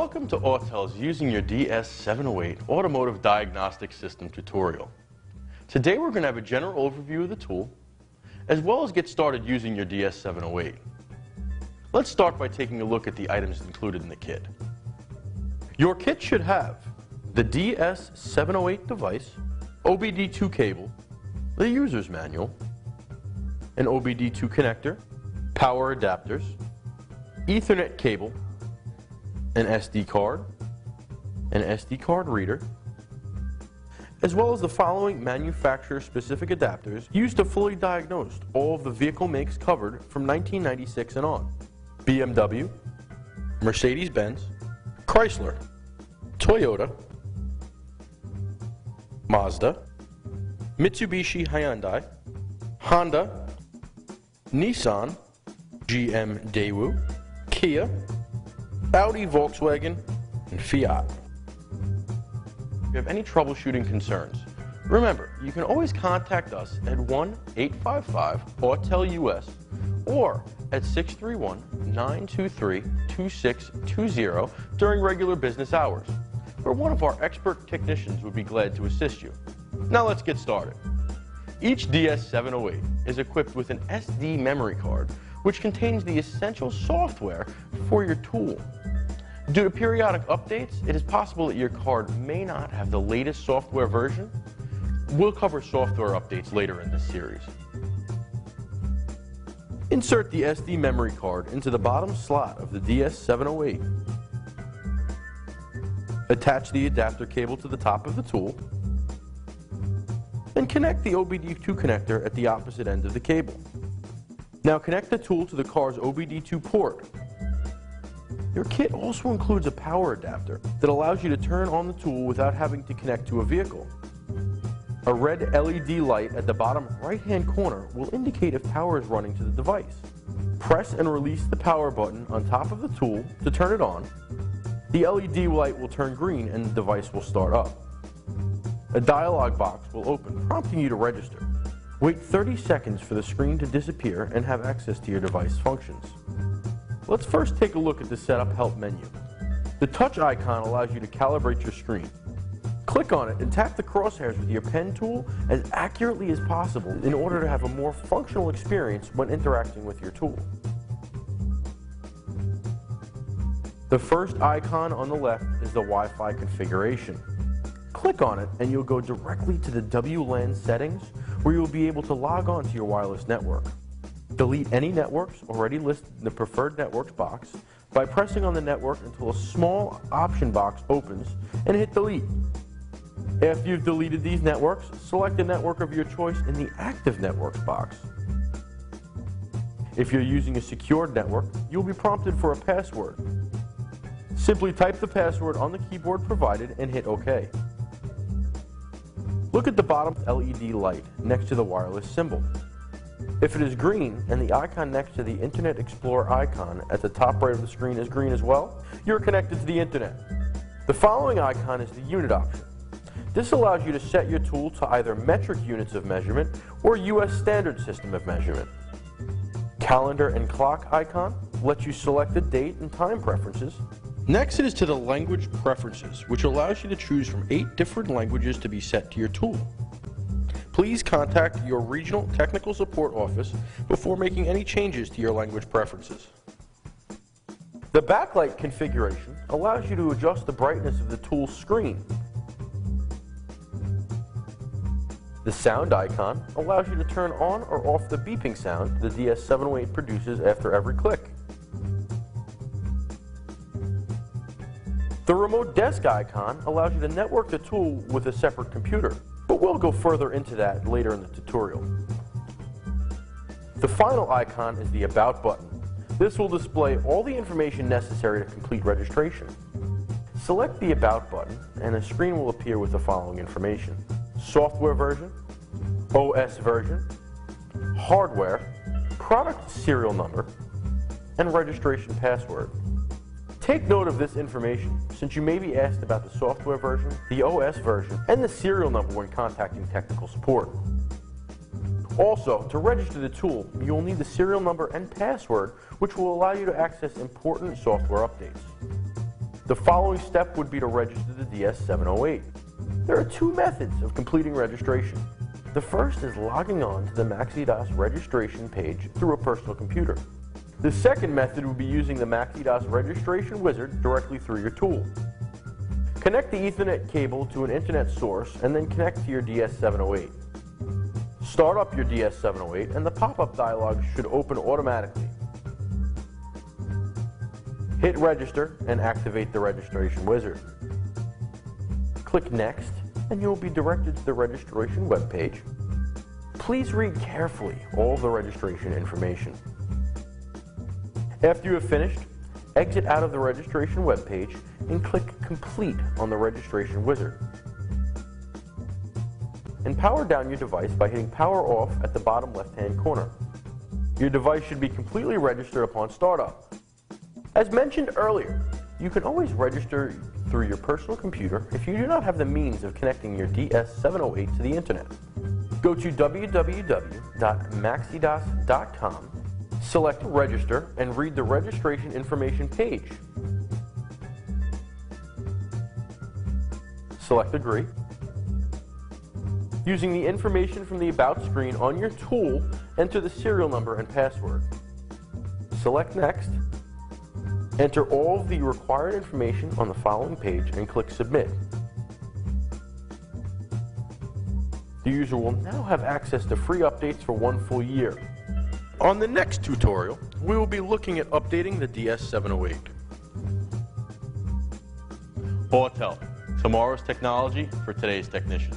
Welcome to Autel's Using Your DS708 Automotive Diagnostic System tutorial. Today we're going to have a general overview of the tool, as well as get started using your DS708. Let's start by taking a look at the items included in the kit. Your kit should have the DS708 device, OBD2 cable, the user's manual, an OBD2 connector, power adapters, Ethernet cable, an SD card, an SD card reader, as well as the following manufacturer-specific adapters used to fully diagnose all of the vehicle makes covered from 1996 and on: BMW, Mercedes-Benz, Chrysler, Toyota, Mazda, Mitsubishi Hyundai, Honda, Nissan, GM Daewoo, Kia, Audi, Volkswagen, and Fiat. If you have any troubleshooting concerns, remember, you can always contact us at 1-855-AUTEL-US or at 631-923-2620 during regular business hours, where one of our expert technicians would be glad to assist you. Now let's get started. Each DS708 is equipped with an SD memory card, which contains the essential software for your tool. Due to periodic updates, it is possible that your card may not have the latest software version. We'll cover software updates later in this series. Insert the SD memory card into the bottom slot of the DS708. Attach the adapter cable to the top of the tool, and connect the OBD2 connector at the opposite end of the cable. Now connect the tool to the car's OBD2 port. Your kit also includes a power adapter that allows you to turn on the tool without having to connect to a vehicle. A red LED light at the bottom right-hand corner will indicate if power is running to the device. Press and release the power button on top of the tool to turn it on. The LED light will turn green and the device will start up. A dialog box will open, prompting you to register. Wait 30 seconds for the screen to disappear and have access to your device functions. Let's first take a look at the Setup Help menu. The touch icon allows you to calibrate your screen. Click on it and tap the crosshairs with your pen tool as accurately as possible in order to have a more functional experience when interacting with your tool. The first icon on the left is the Wi-Fi configuration. Click on it and you'll go directly to the WLAN settings, where you'll be able to log on to your wireless network. Delete any networks already listed in the Preferred Networks box by pressing on the network until a small option box opens and hit delete. After you've deleted these networks, select a network of your choice in the Active Networks box. If you're using a secured network, you'll be prompted for a password. Simply type the password on the keyboard provided and hit OK. Look at the bottom LED light next to the wireless symbol. If it is green and the icon next to the Internet Explorer icon at the top right of the screen is green as well, you're connected to the Internet. The following icon is the unit option. This allows you to set your tool to either metric units of measurement or US standard system of measurement. Calendar and clock icon lets you select the date and time preferences. Next it is to the language preferences, which allows you to choose from 8 different languages to be set to your tool. Please contact your regional technical support office before making any changes to your language preferences. The backlight configuration allows you to adjust the brightness of the tool's screen. The sound icon allows you to turn on or off the beeping sound the DS708 produces after every click. The remote desk icon allows you to network the tool with a separate computer, but we'll go further into that later in the tutorial. The final icon is the About button. This will display all the information necessary to complete registration. Select the About button and a screen will appear with the following information: software version, OS version, hardware, product serial number, and registration password. Take note of this information, since you may be asked about the software version, the OS version, and the serial number when contacting technical support. Also, to register the tool, you will need the serial number and password, which will allow you to access important software updates. The following step would be to register the DS708. There are two methods of completing registration. The first is logging on to the MaxiDAS registration page through a personal computer. The second method would be using the MaxiDAS registration wizard directly through your tool. Connect the Ethernet cable to an internet source and then connect to your DS708. Start up your DS708 and the pop-up dialog should open automatically. Hit register and activate the registration wizard. Click next and you will be directed to the registration webpage. Please read carefully all the registration information. After you have finished, exit out of the registration webpage and click Complete on the registration wizard. And power down your device by hitting Power Off at the bottom left-hand corner. Your device should be completely registered upon startup. As mentioned earlier, you can always register through your personal computer if you do not have the means of connecting your DS708 to the internet. Go to www.maxidas.com, select Register, and read the registration information page. Select Agree. Using the information from the About screen on your tool, enter the serial number and password. Select Next. Enter all of the required information on the following page and click Submit. The user will now have access to free updates for 1 full year. On the next tutorial, we will be looking at updating the DS708. Autel, tomorrow's technology for today's technicians.